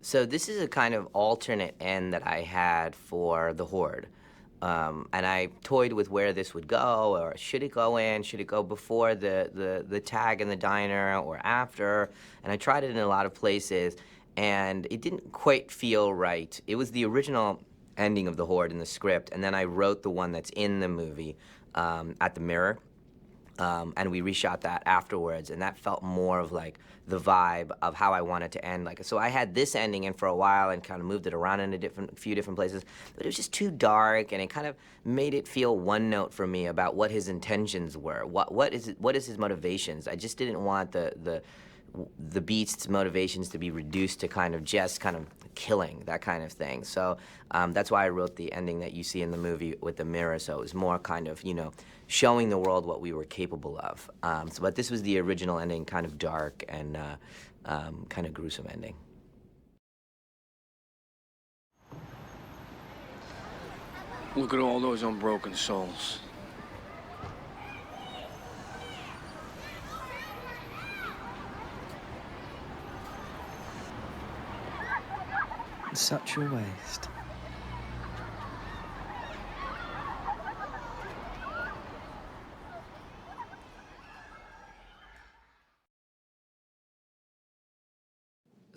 So this is a kind of alternate end that I had for the Horde. And I toyed with where this would go, or should it go in, should it go before the tag in the diner or after? And I tried it in a lot of places, and it didn't quite feel right. It was the original ending of the Horde in the script, and then I wrote the one that's in the movie at the Mirror. And we reshot that afterwards, and that felt more of like the vibe of how I wanted to end. Like, so I had this ending in for a while and kind of moved it around in a few different places, but it was just too dark, and it kind of made it feel one note for me about what his intentions were. What is his motivations? I just didn't want the beast's motivations to be reduced to kind of killing, that kind of thing. So that's why I wrote the ending that you see in the movie with the mirror. So it was more kind of, showing the world what we were capable of. But this was the original ending, kind of dark and kind of gruesome ending. Look at all those unbroken souls. Such a waste.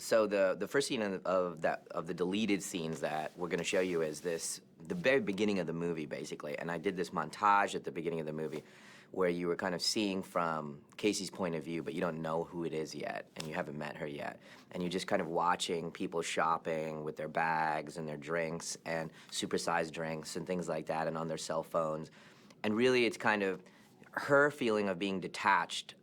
So the first scene of the deleted scenes that we're going to show you is the very beginning of the movie, basically. And I did this montage at the beginning of the movie where you were kind of seeing from Casey's point of view, but you don't know who it is yet, and you haven't met her yet. And you're just kind of watching people shopping with their bags and their drinks and supersized drinks and things like that, and on their cell phones. And really, it's kind of her feeling of being detached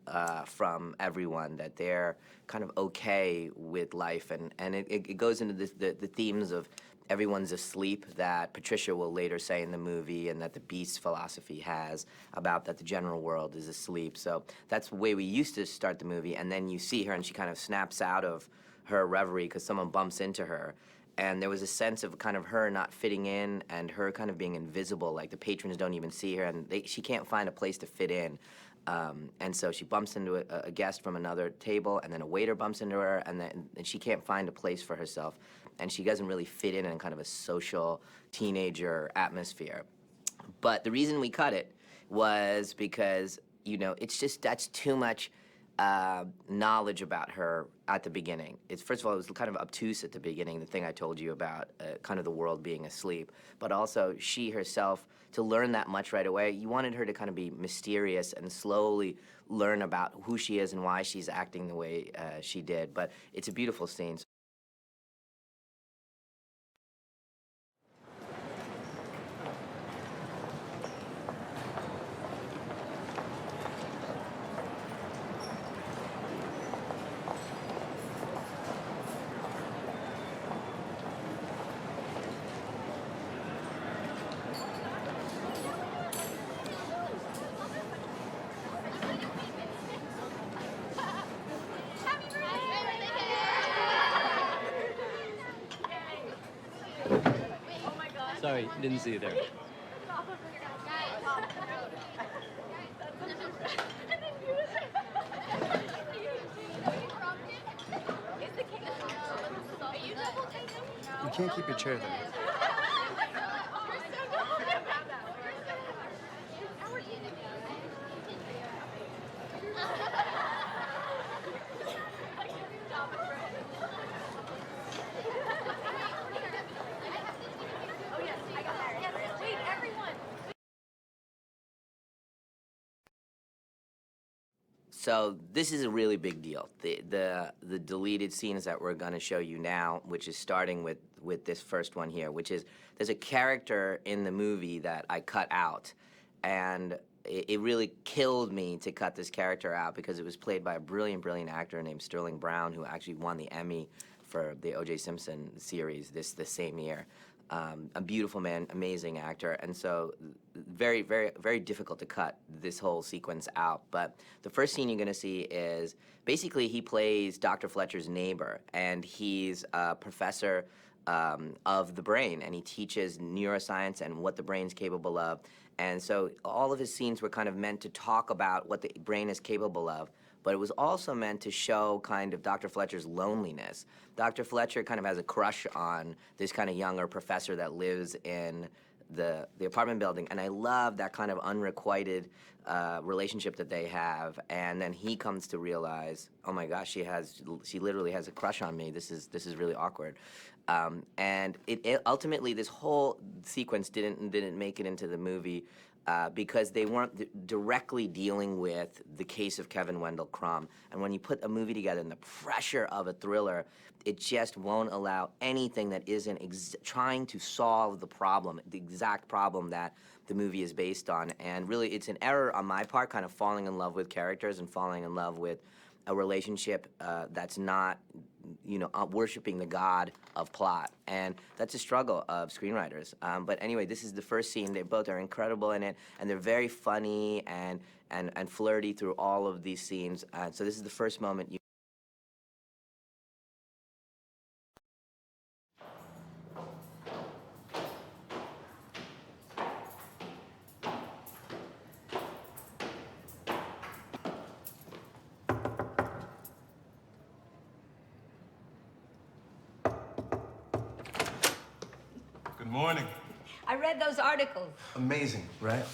from everyone, that they're kind of okay with life, and it goes into the themes of everyone's asleep, that Patricia will later say in the movie, and that the Beast's philosophy has about that the general world is asleep. So that's the way we used to start the movie, and then you see her and she kind of snaps out of her reverie because someone bumps into her. And there was a sense of kind of her not fitting in and her kind of being invisible, like the patrons don't even see her, and she can't find a place to fit in. And so she bumps into a guest from another table, and then a waiter bumps into her, and she can't find a place for herself. And she doesn't really fit in kind of a social teenager atmosphere. But the reason we cut it was because, it's just, that's too much knowledge about her at the beginning. First of all, it was kind of obtuse at the beginning, the thing I told you about kind of the world being asleep, but also she herself, to learn that much right away, you wanted her to kind of be mysterious and slowly learn about who she is and why she's acting the way she did. But it's a beautiful scene. Sorry, didn't see you there. You can't keep your chair there. So this is a really big deal. The deleted scenes that we're going to show you now, which is starting with this first one here, which is there's a character in the movie that I cut out, and it really killed me to cut this character out because it was played by a brilliant, brilliant actor named Sterling Brown, who actually won the Emmy for the O.J. Simpson series the same year. A beautiful man, amazing actor, and so very, very, very difficult to cut this whole sequence out. But the first scene you're going to see is basically he plays Dr. Fletcher's neighbor, and he's a professor of the brain, and he teaches neuroscience and what the brain's capable of. And so all of his scenes were kind of meant to talk about what the brain is capable of, but it was also meant to show kind of Dr. Fletcher's loneliness. Dr. Fletcher kind of has a crush on this kind of younger professor that lives in the apartment building, and I love that kind of unrequited relationship that they have. And then he comes to realize, oh my gosh, she literally has a crush on me. This is really awkward. And it ultimately, this whole sequence didn't make it into the movie because they weren't directly dealing with the case of Kevin Wendell Crumb. And when you put a movie together and the pressure of a thriller, it just won't allow anything that isn't trying to solve the problem, the exact problem that the movie is based on. And really, it's an error on my part, kind of falling in love with characters and falling in love with a relationship that's not, worshiping the god of plot. And that's a struggle of screenwriters. But anyway, this is the first scene. They both are incredible in it, and they're very funny and flirty through all of these scenes. So this is the first moment you... Good morning. I read those articles. Amazing, right?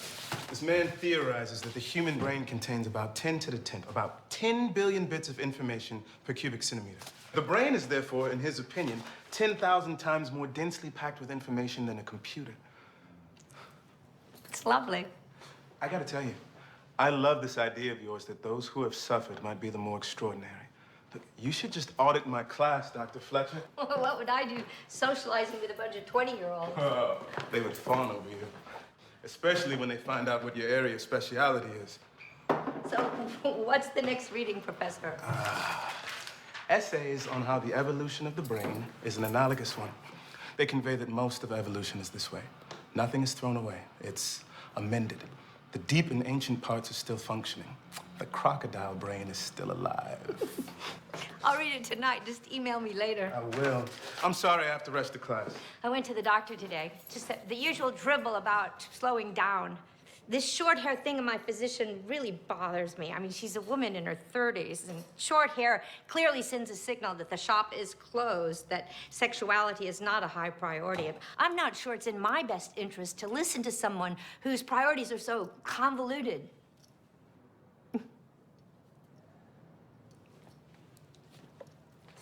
This man theorizes that the human brain contains about 10 to the 10th, about 10 billion bits of information per cubic centimeter. The brain is therefore, in his opinion, 10,000 times more densely packed with information than a computer. It's lovely. I gotta tell you, I love this idea of yours that those who have suffered might be the more extraordinary. Look, you should just audit my class, Dr. Fletcher. What would I do socializing with a bunch of 20-year-olds? Oh, they would fawn over you, especially when they find out what your area of speciality is. So what's the next reading, Professor? Essays on how the evolution of the brain is an analogous one. They convey that most of evolution is this way. Nothing is thrown away. It's amended. The deep and ancient parts are still functioning. The crocodile brain is still alive. I'll read it tonight. Just email me later. I will. I'm sorry I have to rush to class. I went to the doctor today. Just the usual dribble about slowing down. This short hair thing of my physician really bothers me. I mean, she's a woman in her 30s, and short hair clearly sends a signal that the shop is closed, that sexuality is not a high priority. I'm not sure it's in my best interest to listen to someone whose priorities are so convoluted.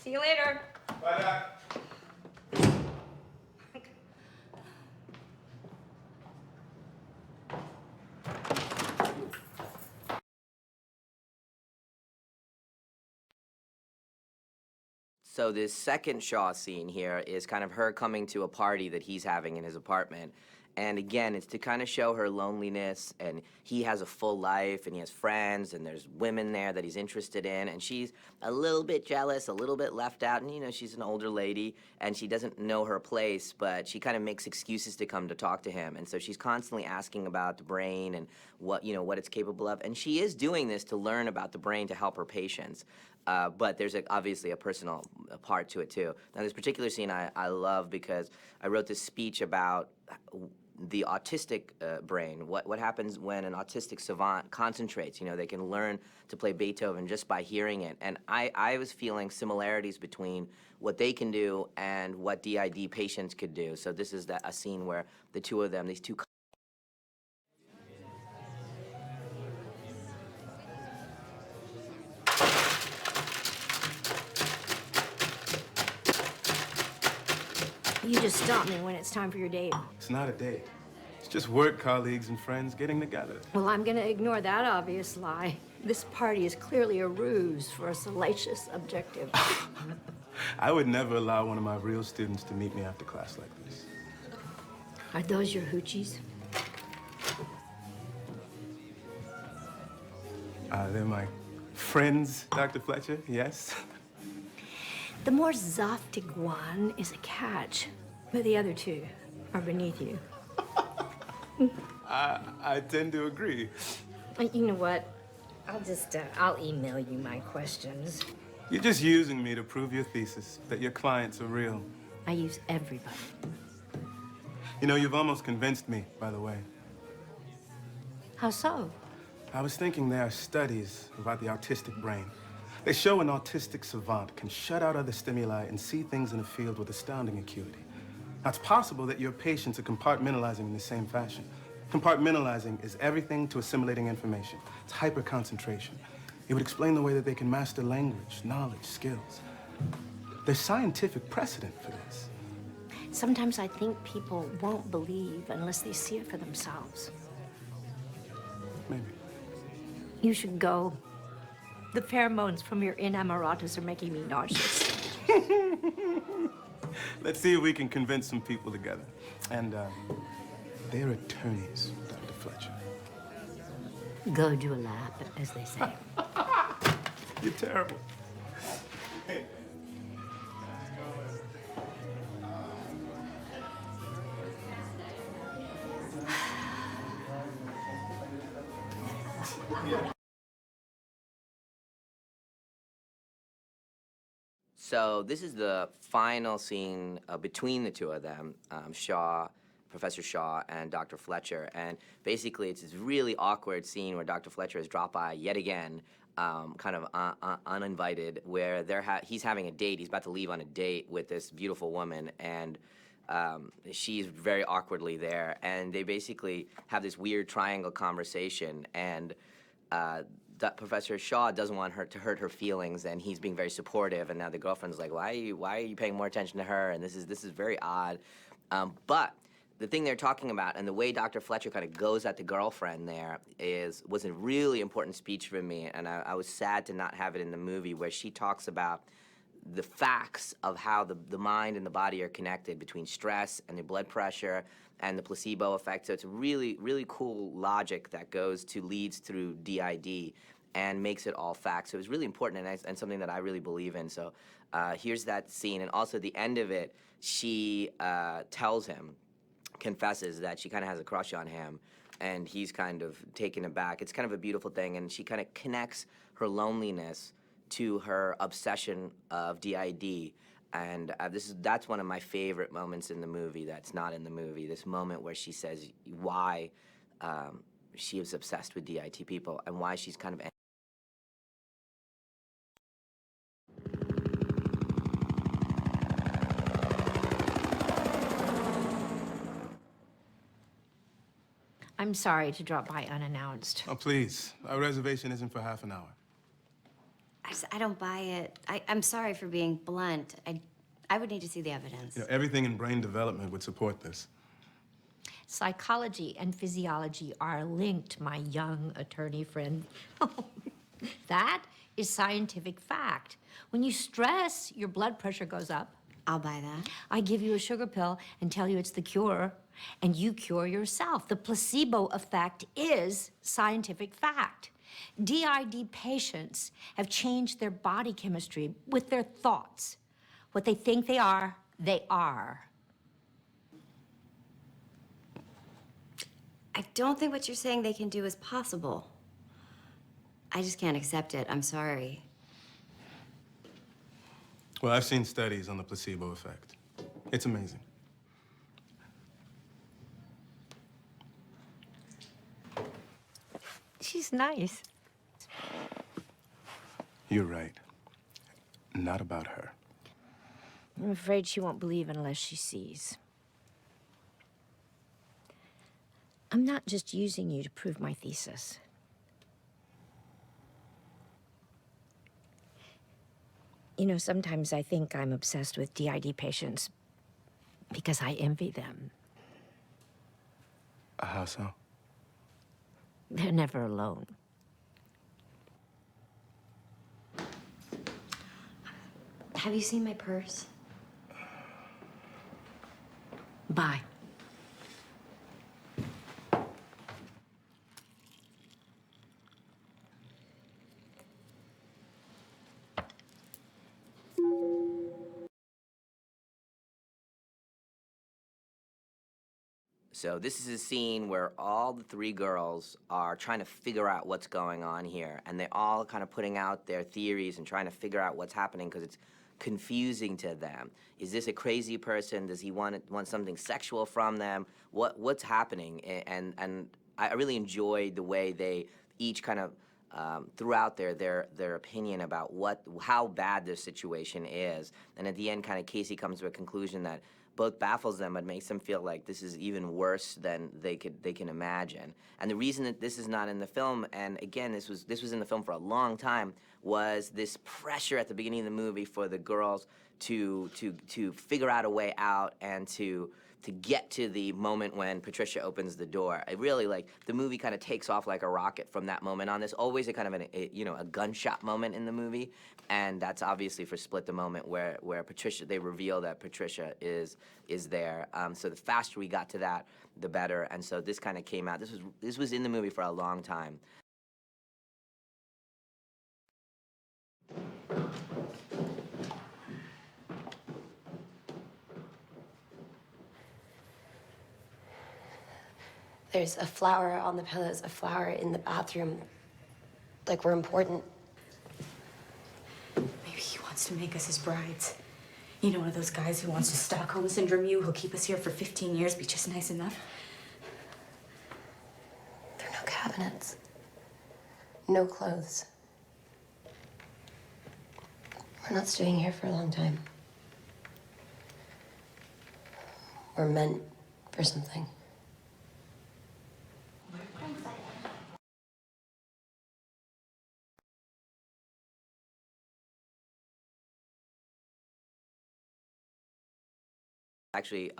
See you later. Bye, Doc. So this second Shaw scene here is kind of her coming to a party that he's having in his apartment. And again, it's to kind of show her loneliness, and he has a full life, and he has friends, and there's women there that he's interested in, and she's a little bit jealous, a little bit left out, and she's an older lady, and she doesn't know her place, but she kind of makes excuses to come to talk to him, and so she's constantly asking about the brain and what it's capable of, and she is doing this to learn about the brain to help her patients. But there's obviously a personal part to it too. Now this particular scene I love because I wrote this speech about the autistic brain, what happens when an autistic savant concentrates. They can learn to play Beethoven just by hearing it. And I was feeling similarities between what they can do and what DID patients could do. So this is a scene where the two of them, these two... You just stop me when it's time for your date. It's not a date. It's just work colleagues and friends getting together. Well, I'm gonna ignore that obvious lie. This party is clearly a ruse for a salacious objective. I would never allow one of my real students to meet me after class like this. Are those your hoochies? They're my friends, Dr. Fletcher, yes. The more zaftig one is a catch, but the other two are beneath you. I tend to agree. You know what? I'll email you my questions. You're just using me to prove your thesis, that your clients are real. I use everybody. You've almost convinced me, by the way. How so? I was thinking there are studies about the autistic brain. They show an autistic savant can shut out other stimuli and see things in a field with astounding acuity. Now, it's possible that your patients are compartmentalizing in the same fashion. Compartmentalizing is everything to assimilating information. It's hyper-concentration. It would explain the way that they can master language, knowledge, skills. There's scientific precedent for this. Sometimes I think people won't believe unless they see it for themselves. Maybe. You should go. The pheromones from your inamoratas are making me nauseous. Let's see if we can convince some people together. And they're attorneys, Dr. Fletcher. Go do a lap, as they say. You're terrible. So this is the final scene between the two of them, Professor Shaw and Dr. Fletcher. And basically, it's this really awkward scene where Dr. Fletcher has dropped by yet again, kind of uninvited, where he's having a date. He's about to leave on a date with this beautiful woman, and she's very awkwardly there. And they basically have this weird triangle conversation, and that Professor Shaw doesn't want her to hurt her feelings, and he's being very supportive. And now the girlfriend's like, "Why are you paying more attention to her?" And this is very odd. But the thing they're talking about, and the way Dr. Fletcher kind of goes at the girlfriend there, was a really important speech for me, and I was sad to not have it in the movie, where she talks about the facts of how the mind and the body are connected between stress and the blood pressure and the placebo effect. So it's really, really cool logic that leads through DID and makes it all facts. So it was really important and something that I really believe in. So here's that scene. And also at the end of it, she confesses that she kind of has a crush on him, and he's kind of taken aback. It's kind of a beautiful thing, and she kind of connects her loneliness to her obsession of DID. And that's one of my favorite moments in the movie that's not in the movie, this moment where she says why she is obsessed with DIT people and why she's kind of... I'm sorry to drop by unannounced. Oh, please. Our reservation isn't for half an hour. I don't buy it. I'm sorry for being blunt. I would need to see the evidence. You know, everything in brain development would support this. Psychology and physiology are linked, my young attorney friend. That is scientific fact. When you stress, your blood pressure goes up. I'll buy that. I give you a sugar pill and tell you it's the cure, and you cure yourself. The placebo effect is scientific fact. DID patients have changed their body chemistry with their thoughts. What they think they are, they are. I don't think what you're saying they can do is possible. I just can't accept it. I'm sorry. Well, I've seen studies on the placebo effect. It's amazing. She's nice. You're right. Not about her. I'm afraid she won't believe unless she sees. I'm not just using you to prove my thesis. You know, sometimes I think I'm obsessed with DID patients because I envy them. How so? They're never alone. Have you seen my purse? Bye. So this is a scene where all the three girls are trying to figure out what's going on here, and they're all kind of putting out their theories and trying to figure out what's happening because it's confusing to them. Is this a crazy person? Does he want something sexual from them? What's happening? And I really enjoyed the way they each kind of threw out their opinion about how bad this situation is, and at the end, kind of Casey comes to a conclusion that both baffles them but makes them feel like this is even worse than they can imagine. And the reason that this is not in the film, and again, this was in the film for a long time, was this pressure at the beginning of the movie for the girls to figure out a way out and to get to the moment when Patricia opens the door. It really, like, the movie kind of takes off like a rocket from that moment on. There's always a kind of a gunshot moment in the movie, and that's obviously for Split the moment where Patricia, they reveal that Patricia is there. So the faster we got to that, the better. And so this kind of came out. This was in the movie for a long time. There's a flower on the pillows, a flower in the bathroom. Like we're important. Maybe he wants to make us his brides. You know, one of those guys who wants to Stockholm Syndrome you, who'll keep us here for 15 years, be just nice enough. There are no cabinets. No clothes. We're not staying here for a long time. We're meant for something. Actually,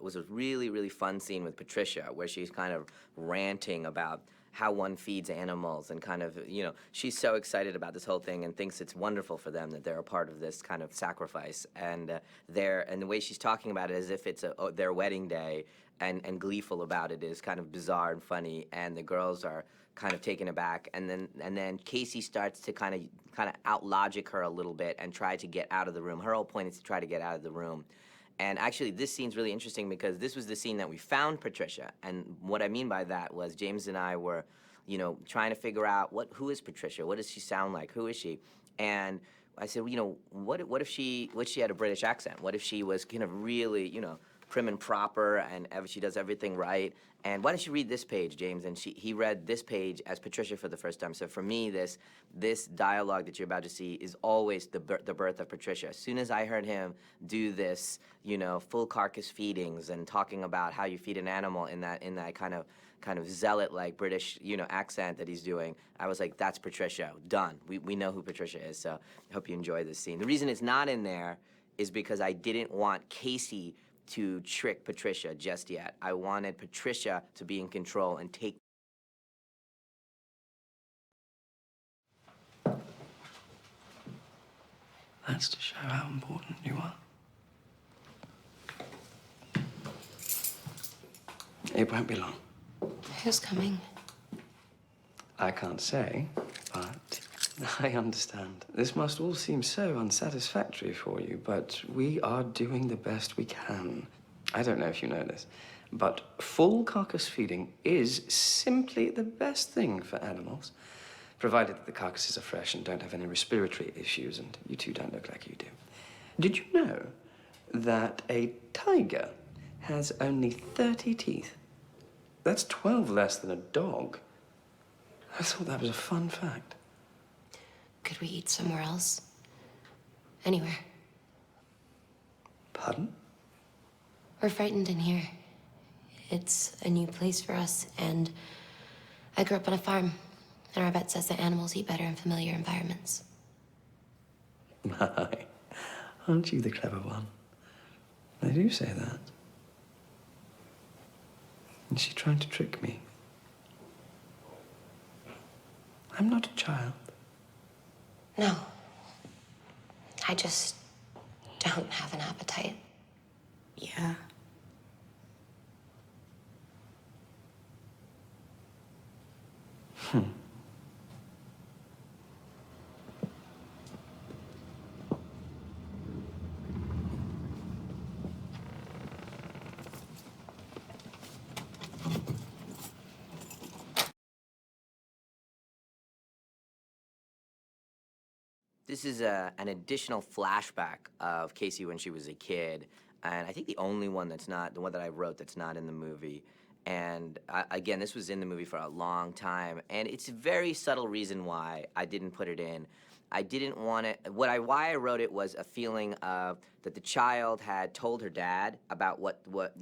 was a really, really fun scene with Patricia where she's kind of ranting about how one feeds animals and kind of, you know, she's so excited about this whole thing and thinks it's wonderful for them that they're a part of this kind of sacrifice. And and the way she's talking about it as if it's their wedding day and gleeful about it is kind of bizarre and funny. And the girls are kind of taken aback. And then Casey starts to kind of out-logic her a little bit and try to get out of the room. Her whole point is to try to get out of the room. And actually, this scene's really interesting because this was the scene that we found Patricia. And what I mean by that was James and I were, you know, trying to figure out who is Patricia? What does she sound like? Who is she? And I said, you know, what if she had a British accent? What if she was kind of really, you know, prim and proper and she does everything right? And why don't you read this page, James? And he read this page as Patricia for the first time. So for me, this dialogue that you're about to see is always the birth of Patricia. As soon as I heard him do this, you know, full carcass feedings and talking about how you feed an animal in that kind of zealot-like British, you know, accent that he's doing, I was like, that's Patricia. Done. We know who Patricia is. So I hope you enjoy this scene. The reason it's not in there is because I didn't want Casey to trick Patricia just yet. I wanted Patricia to be in control and take. That's to show how important you are. It won't be long. Who's coming? I can't say, but I understand. This must all seem so unsatisfactory for you, but we are doing the best we can. I don't know if you know this, but full carcass feeding is simply the best thing for animals, provided that the carcasses are fresh and don't have any respiratory issues, and you two don't look like you do. Did you know that a tiger has only 30 teeth? That's 12 less than a dog. I thought that was a fun fact. Could we eat somewhere else? Anywhere. Pardon? We're frightened in here. It's a new place for us, and I grew up on a farm, and our vet says that animals eat better in familiar environments. My, aren't you the clever one? They do say that. Is she trying to trick me? I'm not a child. No. I just don't have an appetite. Yeah. This is an additional flashback of Casey when she was a kid, and I think the only one that's not, the one that I wrote that's not in the movie. And again, this was in the movie for a long time, and it's a very subtle reason why I didn't put it in. I didn't want it. Why I wrote it was a feeling of that the child had told her dad about what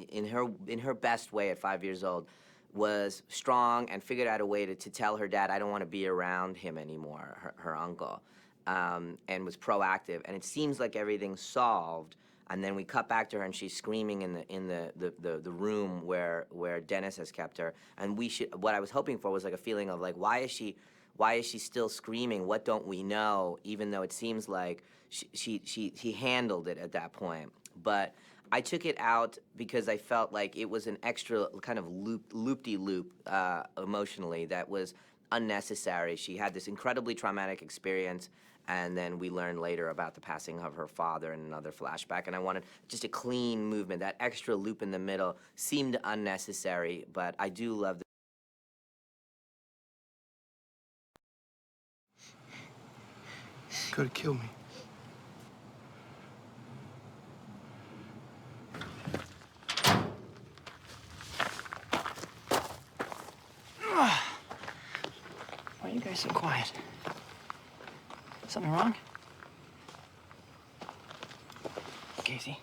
in her best way at 5 years old was strong, and figured out a way to tell her dad, I don't want to be around him anymore, her uncle, and was proactive. And it seems like everything's solved. And then we cut back to her, and she's screaming in the room where Dennis has kept her. And what I was hoping for was like a feeling of like, why is she still screaming? What don't we know? Even though it seems like he handled it at that point. But I took it out because I felt like it was an extra kind of loop-de-loop emotionally that was unnecessary. She had this incredibly traumatic experience, and then we learned later about the passing of her father in another flashback, and I wanted just a clean movement. That extra loop in the middle seemed unnecessary, but I do love the Could have killed me. Why are you guys so quiet? Something wrong? Casey?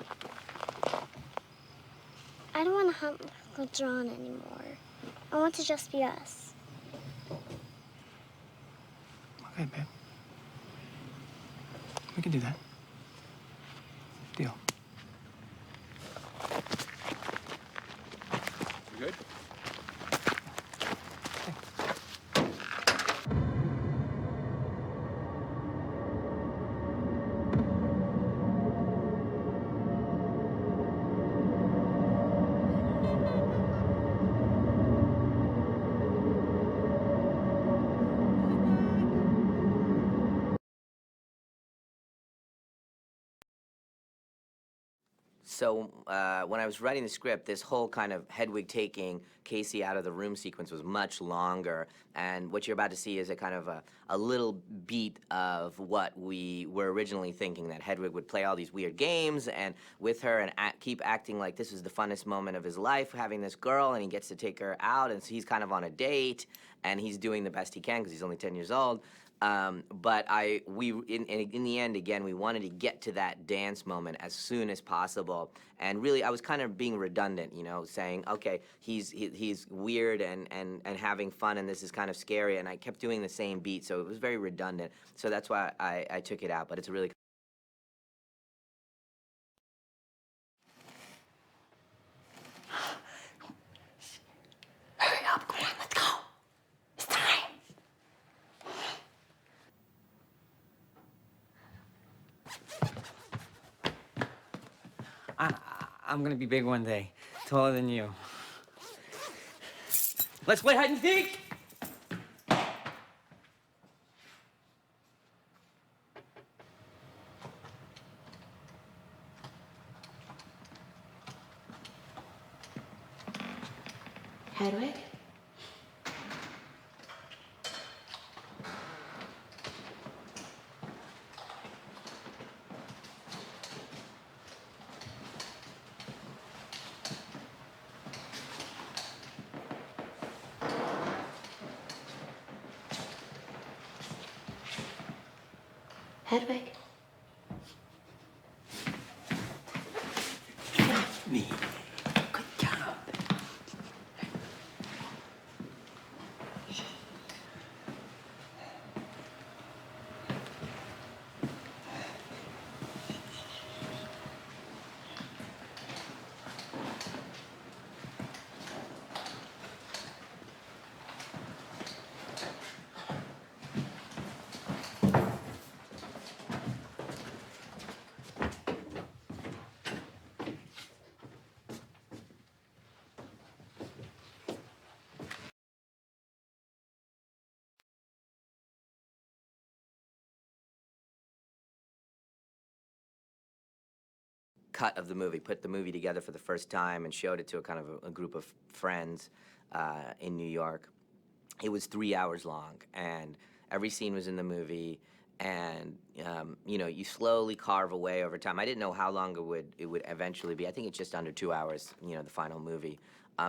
I don't want to hunt with Uncle John anymore. I want to just be us. Okay, babe. We can do that. Deal. You good? So when I was writing the script, this whole kind of Hedwig taking Casey out of the room sequence was much longer. And what you're about to see is a kind of a little beat of what we were originally thinking, that Hedwig would play all these weird games and with her and keep acting like this was the funnest moment of his life, having this girl, and he gets to take her out, and so he's kind of on a date, and he's doing the best he can because he's only 10 years old. But in the end, again, we wanted to get to that dance moment as soon as possible. And really, I was kind of being redundant, you know, saying, okay, he's weird and having fun, and this is kind of scary. And I kept doing the same beat, so it was very redundant. So that's why I took it out. But it's a really Hurry up, come on, let's go. It's time. I'm gonna be big one day, taller than you. Let's play hide and seek! Hedwig? Hedwig? Me. Good job. cut of the movie, put the movie together for the first time and showed it to a kind of a group of friends in New York. It was 3 hours long, and every scene was in the movie, and you know, you slowly carve away over time. I didn't know how long it would eventually be. I think it's just under 2 hours, you know, the final movie.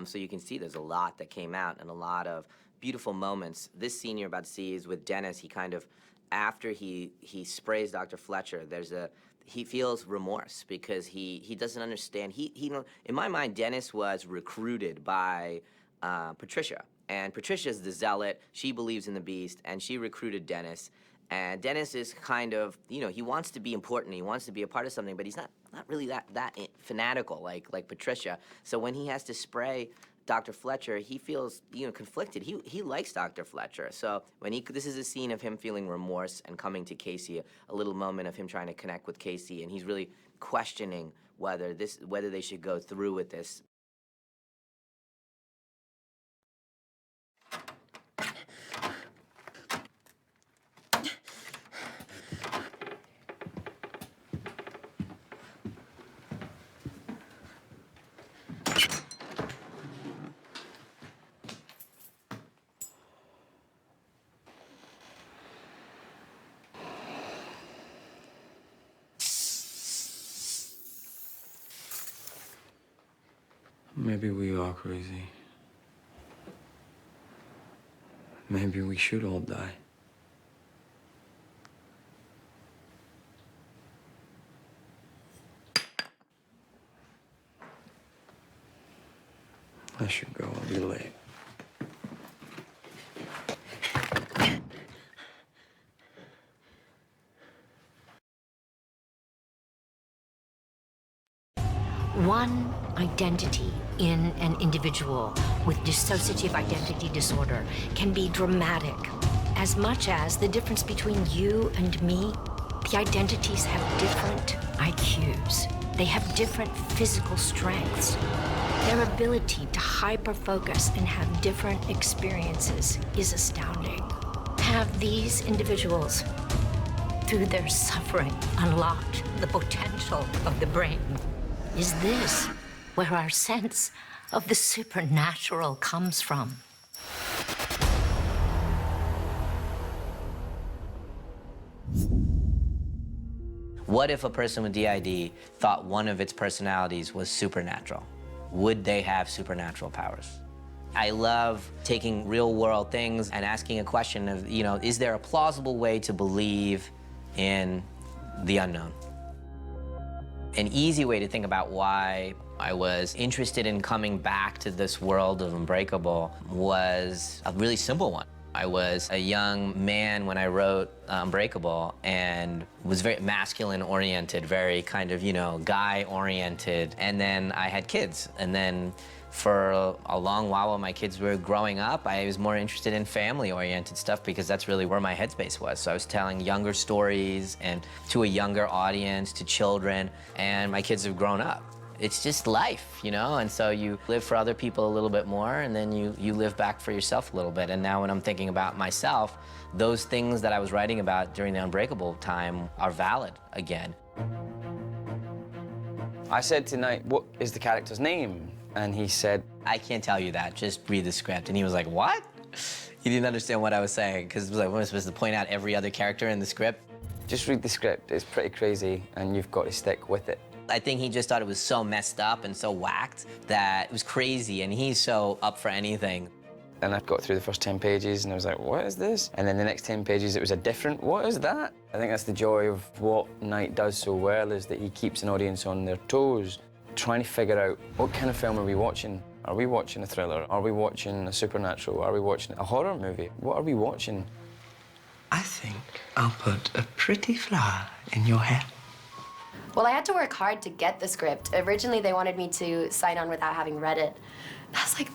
So you can see there's a lot that came out and a lot of beautiful moments. This scene you're about to see is with Dennis. He kind of, after he sprays Dr. Fletcher, he feels remorse because he doesn't understand. You know, in my mind, Dennis was recruited by Patricia. And Patricia's the zealot. She believes in the beast, and she recruited Dennis. And Dennis is kind of, you know, he wants to be important. He wants to be a part of something, but he's not really that fanatical like Patricia. So when he has to spray Dr. Fletcher, he feels, you know, conflicted. He likes Dr. Fletcher. So when this is a scene of him feeling remorse and coming to Casey, a little moment of him trying to connect with Casey, and he's really questioning whether they should go through with this. Maybe we are crazy. Maybe we should all die. I should go. I'll be late. One identity in an individual with dissociative identity disorder can be dramatic. As much as the difference between you and me, the identities have different IQs. They have different physical strengths. Their ability to hyper-focus and have different experiences is astounding. Have these individuals, through their suffering, unlocked the potential of the brain? Is this where our sense of the supernatural comes from? What if a person with DID thought one of its personalities was supernatural? Would they have supernatural powers? I love taking real-world things and asking a question of, you know, is there a plausible way to believe in the unknown? An easy way to think about why I was interested in coming back to this world of Unbreakable was a really simple one. I was a young man when I wrote Unbreakable and was very masculine-oriented, very kind of, you know, guy-oriented. And then I had kids. And then for a long while my kids were growing up, I was more interested in family-oriented stuff because that's really where my headspace was. So I was telling younger stories and to a younger audience, to children, and my kids have grown up. It's just life, you know? And so you live for other people a little bit more, and then you live back for yourself a little bit. And now when I'm thinking about myself, those things that I was writing about during the Unbreakable time are valid again. I said tonight, what is the character's name? And he said, I can't tell you that, just read the script. And he was like, what? He didn't understand what I was saying, because it was like, what am I supposed to point out every other character in the script? just read the script. It's pretty crazy, and you've got to stick with it. I think he just thought it was so messed up and so whacked that it was crazy, and he's so up for anything. And I got through the first 10 pages, and I was like, what is this? And then the next 10 pages, it was a different, what is that? I think that's the joy of what Knight does so well, is that he keeps an audience on their toes, trying to figure out, what kind of film are we watching? Are we watching a thriller? Are we watching a supernatural? Are we watching a horror movie? What are we watching? I think I'll put a pretty flower in your hair. Well, I had to work hard to get the script. Originally, they wanted me to sign on without having read it. I was like,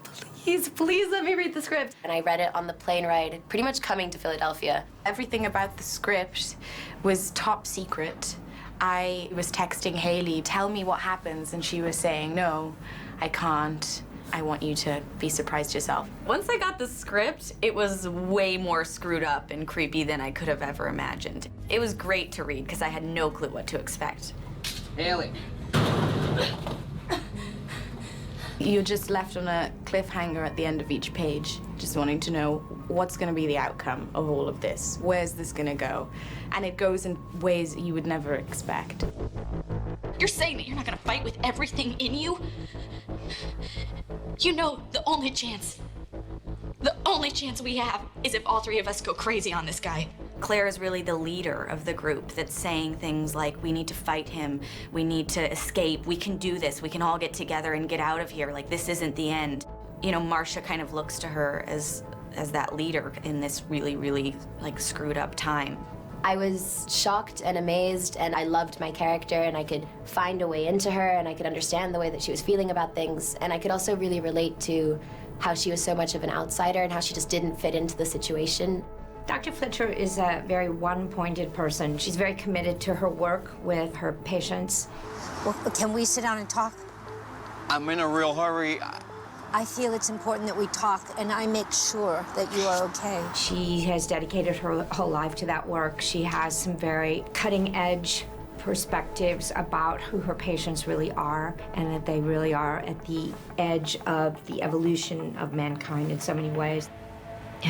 please let me read the script. And I read it on the plane ride, pretty much coming to Philadelphia. Everything about the script was top secret. I was texting Haley, tell me what happens, and she was saying, no, I can't. I want you to be surprised yourself. Once I got the script, it was way more screwed up and creepy than I could have ever imagined. It was great to read because I had no clue what to expect. Haley. You're just left on a cliffhanger at the end of each page. just wanting to know what's going to be the outcome of all of this. Where's this going to go? And it goes in ways you would never expect. You're saying that you're not gonna fight with everything in you? You know, the only chance we have is if all three of us go crazy on this guy. Claire is really the leader of the group that's saying things like, we need to fight him, we need to escape, we can do this, we can all get together and get out of here, like this isn't the end. You know, Marcia kind of looks to her as that leader in this really, really like screwed up time. I was shocked and amazed, and I loved my character, and I could find a way into her, and I could understand the way that she was feeling about things, and I could also really relate to how she was so much of an outsider and how she just didn't fit into the situation. Dr. Fletcher is a very one-pointed person. She's very committed to her work with her patients. Well, can we sit down and talk? I'm in a real hurry. I feel it's important that we talk, and I make sure that you are okay. She has dedicated her whole life to that work. She has some very cutting-edge perspectives about who her patients really are, and that they really are at the edge of the evolution of mankind in so many ways.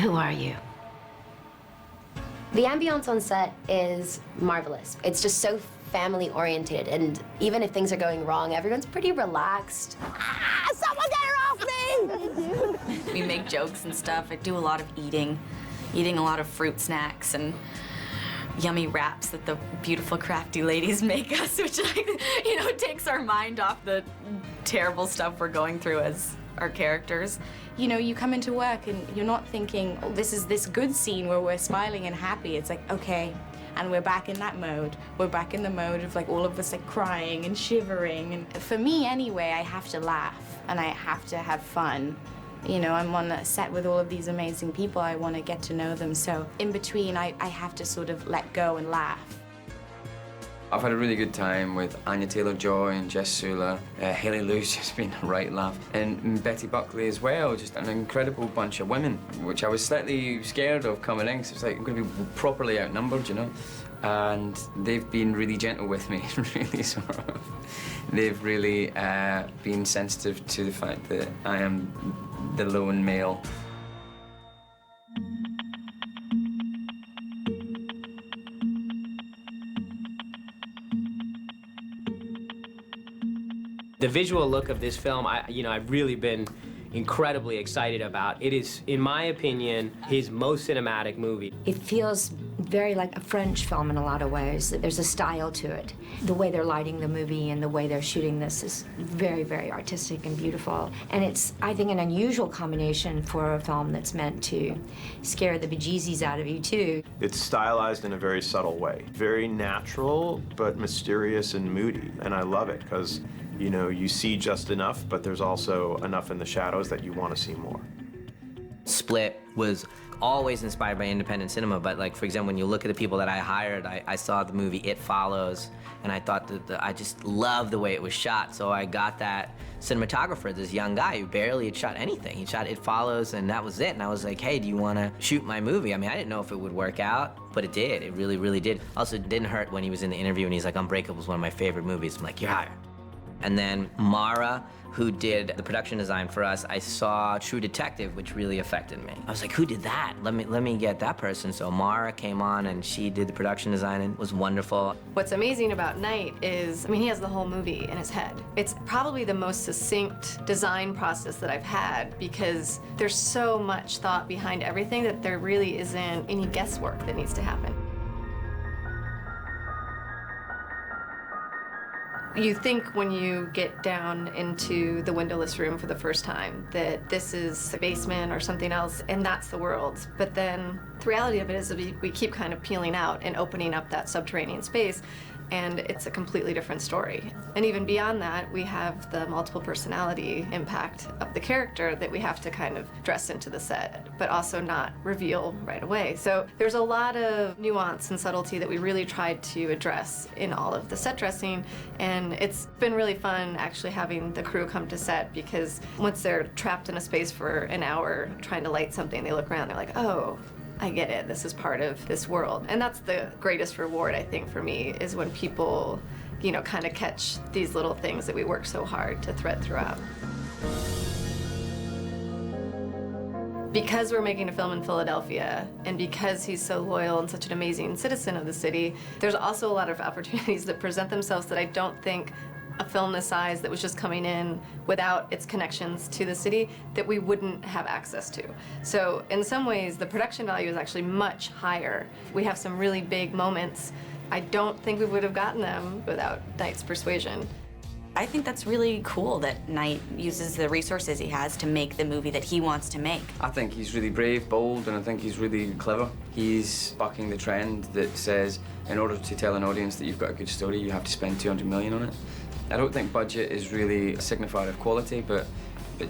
Who are you? The ambiance on set is marvelous. It's just so family-oriented, and even if things are going wrong, everyone's pretty relaxed. Ah, someone get her off me! We make jokes and stuff. I do a lot of eating a lot of fruit snacks and yummy wraps that the beautiful crafty ladies make us, which takes our mind off the terrible stuff we're going through as our characters. You know, you come into work and you're not thinking, oh, this is this good scene where we're smiling and happy. It's like, okay, and we're back in that mode. We're back in the mode of like all of us like crying and shivering. And for me anyway, I have to laugh and I have to have fun. You know, I'm on a set with all of these amazing people. I want to get to know them. So in between, I have to sort of let go and laugh. I've had a really good time with Anya Taylor-Joy and Jess Sula. Haley Lou's just been a right laugh. And Betty Buckley as well, just an incredible bunch of women, which I was slightly scared of coming in, because it's like I'm going to be properly outnumbered, you know? And they've been really gentle with me, really sort of. They've really been sensitive to the fact that I am the lone male. The visual look of this film, I've really been incredibly excited about. It is, in my opinion, his most cinematic movie. It feels very like a French film in a lot of ways. There's a style to it. The way they're lighting the movie and the way they're shooting this is very, very artistic and beautiful. And it's, I think, an unusual combination for a film that's meant to scare the bejesus out of you, too. It's stylized in a very subtle way. Very natural, but mysterious and moody. And I love it, because you know, you see just enough, but there's also enough in the shadows that you want to see more. Split was always inspired by independent cinema, but like, for example, when you look at the people that I hired, I saw the movie It Follows, and I thought that I just loved the way it was shot, so I got that cinematographer, this young guy who barely had shot anything. He shot It Follows, and that was it, and I was like, hey, do you want to shoot my movie? I mean, I didn't know if it would work out, but it did. It really, really did. Also, it didn't hurt when he was in the interview and he's like, Unbreakable is one of my favorite movies. I'm like, you're hired. And then Mara, who did the production design for us, I saw True Detective, which really affected me. I was like, who did that? Let me get that person. So Mara came on and she did the production design and it was wonderful. What's amazing about Night is, he has the whole movie in his head. It's probably the most succinct design process that I've had, because there's so much thought behind everything that there really isn't any guesswork that needs to happen. You think when you get down into the windowless room for the first time that this is a basement or something else, and that's the world. But then the reality of it is that we keep kind of peeling out and opening up that subterranean space, and it's a completely different story. And even beyond that, we have the multiple personality impact of the character that we have to kind of dress into the set, but also not reveal right away. So there's a lot of nuance and subtlety that we really tried to address in all of the set dressing, and it's been really fun actually having the crew come to set, because once they're trapped in a space for an hour trying to light something, they look around, they're like, oh, I get it, this is part of this world. And that's the greatest reward, I think, for me, is when people, kind of catch these little things that we work so hard to thread throughout. Because we're making a film in Philadelphia, and because he's so loyal and such an amazing citizen of the city, there's also a lot of opportunities that present themselves that I don't think a film this size that was just coming in without its connections to the city that we wouldn't have access to. So in some ways, the production value is actually much higher. We have some really big moments. I don't think we would have gotten them without Knight's persuasion. I think that's really cool that Knight uses the resources he has to make the movie that he wants to make. I think he's really brave, bold, and I think he's really clever. He's bucking the trend that says, in order to tell an audience that you've got a good story, you have to spend 200 million on it. I don't think budget is really a signifier of quality, but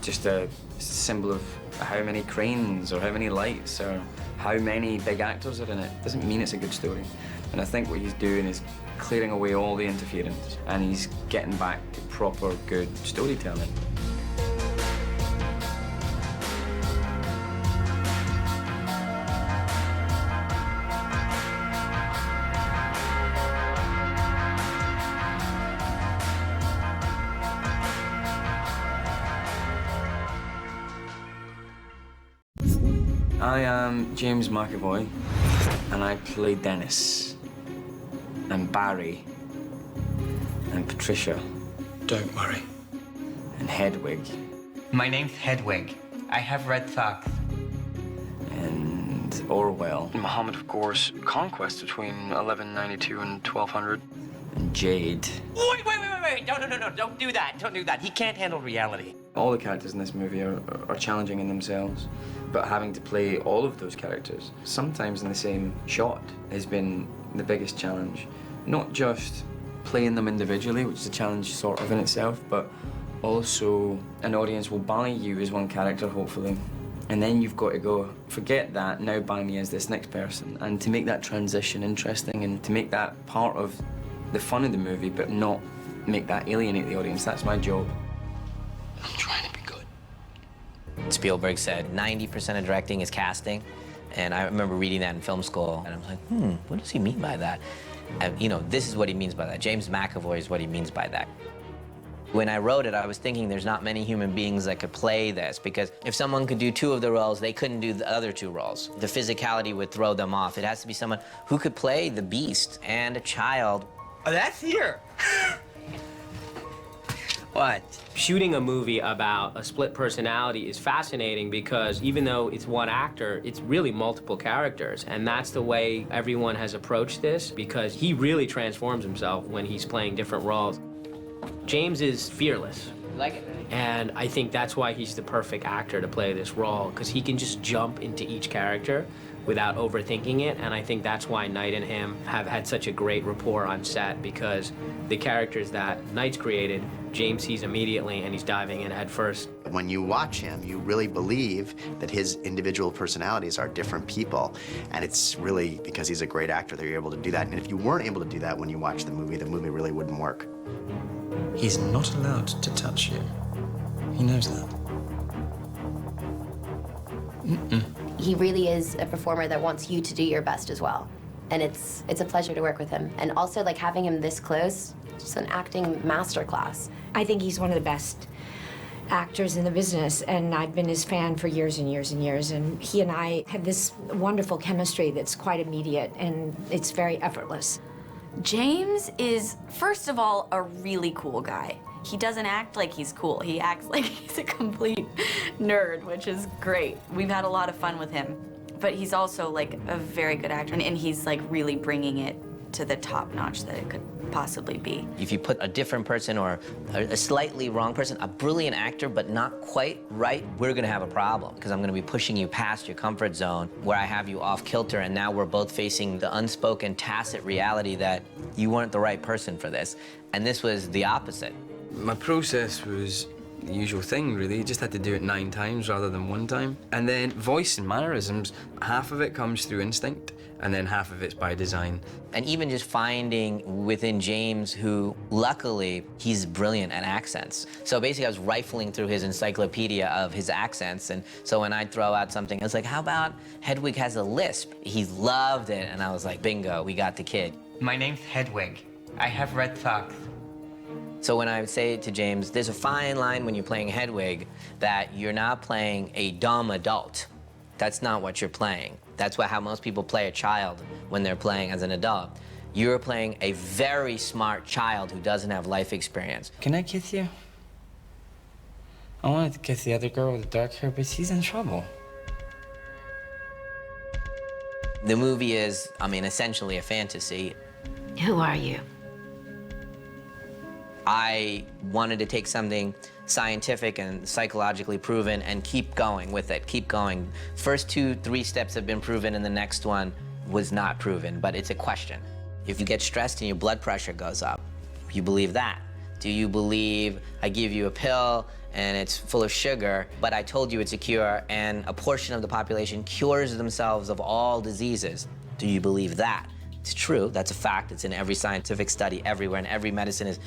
just a symbol of how many cranes or how many lights or how many big actors are in it. Doesn't mean it's a good story. And I think what he's doing is clearing away all the interference, and he's getting back to proper good storytelling. I am James McAvoy, and I play Dennis, and Barry, and Patricia. Don't worry. And Hedwig. My name's Hedwig. I have red socks. And Orwell. Muhammad, of course. Conquest between 1192 and 1200. And Jade. Wait. No, don't do that. Don't do that. He can't handle reality. All the characters in this movie are challenging in themselves, but having to play all of those characters, sometimes in the same shot, has been the biggest challenge. Not just playing them individually, which is a challenge sort of in itself, but also an audience will buy you as one character, hopefully. And then you've got to go, forget that, now buy me as this next person. And to make that transition interesting and to make that part of the fun of the movie, but not make that alienate the audience, that's my job. I'm trying to be good. Spielberg said 90% of directing is casting. And I remember reading that in film school, and I was like, what does he mean by that? And, you know, this is what he means by that. James McAvoy is what he means by that. When I wrote it, I was thinking there's not many human beings that could play this, because if someone could do 2 of the roles, they couldn't do the other 2 roles. The physicality would throw them off. It has to be someone who could play the Beast and a child. Oh, that's here. What? Shooting a movie about a split personality is fascinating because even though it's one actor, it's really multiple characters. And that's the way everyone has approached this, because he really transforms himself when he's playing different roles. James is fearless. You like it? And I think that's why he's the perfect actor to play this role, because he can just jump into each character without overthinking it, and I think that's why Knight and him have had such a great rapport on set, because the characters that Knight's created, James sees immediately, and he's diving in head first. When you watch him, you really believe that his individual personalities are different people, and it's really because he's a great actor that you're able to do that. And if you weren't able to do that when you watch the movie really wouldn't work. He's not allowed to touch you. He knows that. He really is a performer that wants you to do your best as well. And it's a pleasure to work with him. And also, like, having him this close, just an acting masterclass. I think he's one of the best actors in the business, and I've been his fan for years and years and years, and he and I have this wonderful chemistry that's quite immediate, and it's very effortless. James is, first of all, a really cool guy. He doesn't act like he's cool. He acts like he's a complete nerd, which is great. We've had a lot of fun with him. But he's also, like, a very good actor, and he's, like, really bringing it to the top notch that it could possibly be. If you put a different person or a slightly wrong person, a brilliant actor but not quite right, we're gonna have a problem, because I'm gonna be pushing you past your comfort zone where I have you off kilter, and now we're both facing the unspoken, tacit reality that you weren't the right person for this. And this was the opposite. My process was the usual thing, really. You just had to do it 9 times rather than 1 time. And then voice and mannerisms, half of it comes through instinct, and then half of it's by design. And even just finding within James, who luckily, he's brilliant at accents. So basically I was rifling through his encyclopedia of his accents, and so when I'd throw out something, I was like, how about Hedwig has a lisp? He loved it, and I was like, bingo, we got the kid. My name's Hedwig. I have red socks. So when I would say to James, there's a fine line when you're playing Hedwig that you're not playing a dumb adult. That's not what you're playing. That's how most people play a child when they're playing as an adult. You're playing a very smart child who doesn't have life experience. Can I kiss you? I wanted to kiss the other girl with the dark hair, but she's in trouble. The movie is, I mean, essentially a fantasy. Who are you? I wanted to take something scientific and psychologically proven and keep going with it, keep going. First 2, 3 steps have been proven and the next one was not proven, but it's a question. If you get stressed and your blood pressure goes up, you believe that. Do you believe I give you a pill and it's full of sugar, but I told you it's a cure and a portion of the population cures themselves of all diseases? Do you believe that? It's true, that's a fact. It's in every scientific study everywhere, and every medicine is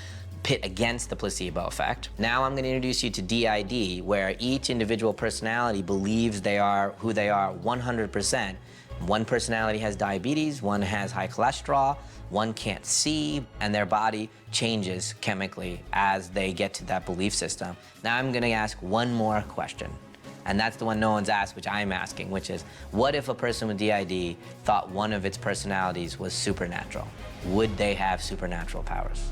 pit against the placebo effect. Now I'm going to introduce you to DID, where each individual personality believes they are who they are 100%. One personality has diabetes, one has high cholesterol, one can't see, and their body changes chemically as they get to that belief system. Now I'm going to ask one more question, and that's the one no one's asked, which I'm asking, which is, what if a person with DID thought one of its personalities was supernatural? Would they have supernatural powers?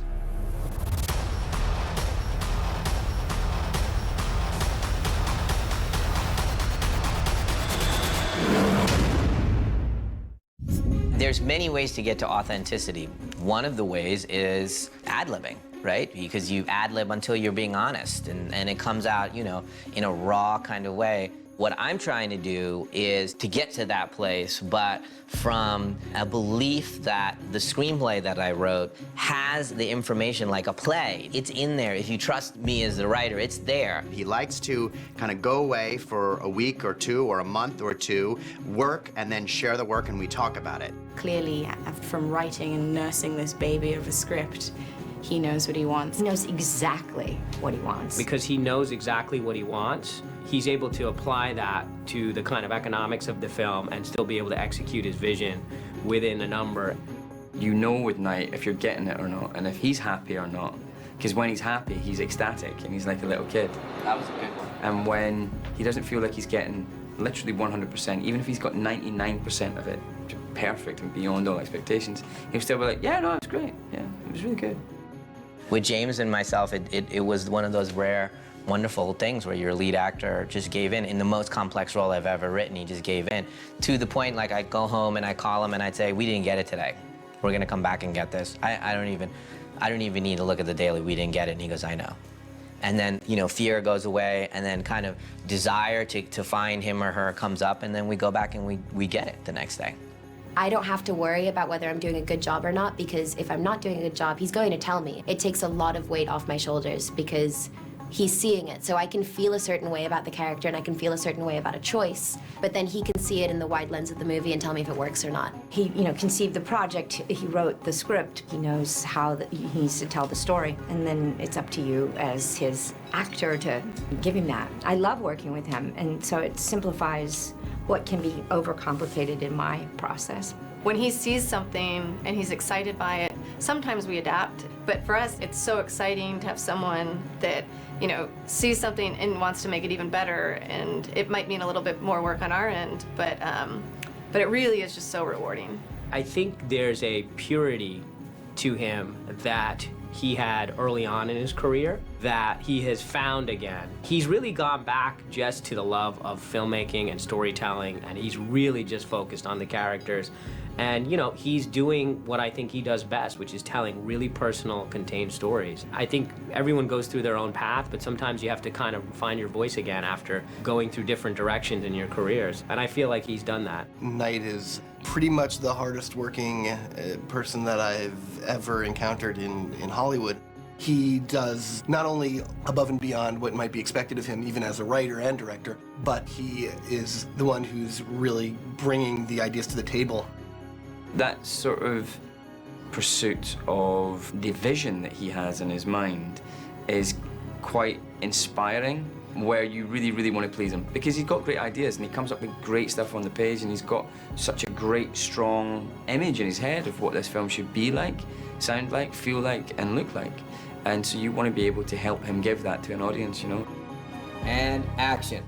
There's many ways to get to authenticity. One of the ways is ad-libbing, right? Because you ad-lib until you're being honest, and it comes out, you know, in a raw kind of way. What I'm trying to do is to get to that place, but from a belief that the screenplay that I wrote has the information like a play. It's in there. If you trust me as the writer, it's there. He likes to kind of go away for a week or 2 or a month or 2, work, and then share the work, and we talk about it. Clearly, from writing and nursing this baby of a script, he knows what he wants. He knows exactly what he wants. Because he knows exactly what he wants, he's able to apply that to the kind of economics of the film and still be able to execute his vision within a number. You know with Knight if you're getting it or not, and if he's happy or not. Because when he's happy, he's ecstatic, and he's like a little kid. That was a good one. And when he doesn't feel like he's getting literally 100%, even if he's got 99% of it, perfect and beyond all expectations, he'll still be like, yeah, no, it's great. Yeah, it was really good. With James and myself, it was one of those rare, wonderful things where your lead actor just gave in the most complex role I've ever written. He just gave in to the point, like, I'd go home and I'd call him and I'd say, we didn't get it today. We're gonna come back and get this. I don't even need to look at the daily. We didn't get it. And he goes, I know. And then, you know, fear goes away, and then kind of desire to find him or her comes up, and then we go back and we get it the next day. I don't have to worry about whether I'm doing a good job or not, because if I'm not doing a good job, he's going to tell me. It takes a lot of weight off my shoulders because he's seeing it. So I can feel a certain way about the character and I can feel a certain way about a choice, but then he can see it in the wide lens of the movie and tell me if it works or not. He, you know, conceived the project, he wrote the script, he knows how he needs to tell the story, and then it's up to you as his actor to give him that. I love working with him, and so it simplifies what can be overcomplicated in my process. When he sees something and he's excited by it, sometimes we adapt. But for us, it's so exciting to have someone that, you know, sees something and wants to make it even better. And it might mean a little bit more work on our end, but it really is just so rewarding. I think there's a purity to him that he had early on in his career that he has found again. He's really gone back just to the love of filmmaking and storytelling, and he's really just focused on the characters. And, you know, he's doing what I think he does best, which is telling really personal, contained stories. I think everyone goes through their own path, but sometimes you have to kind of find your voice again after going through different directions in your careers. And I feel like he's done that. Knight is pretty much the hardest working person that I've ever encountered in Hollywood. He does not only above and beyond what might be expected of him, even as a writer and director, but he is the one who's really bringing the ideas to the table. That sort of pursuit of the vision that he has in his mind is quite inspiring, where you really, really want to please him, because he's got great ideas and he comes up with great stuff on the page, and he's got such a great, strong image in his head of what this film should be like, sound like, feel like, and look like. And so you want to be able to help him give that to an audience, you know? And action.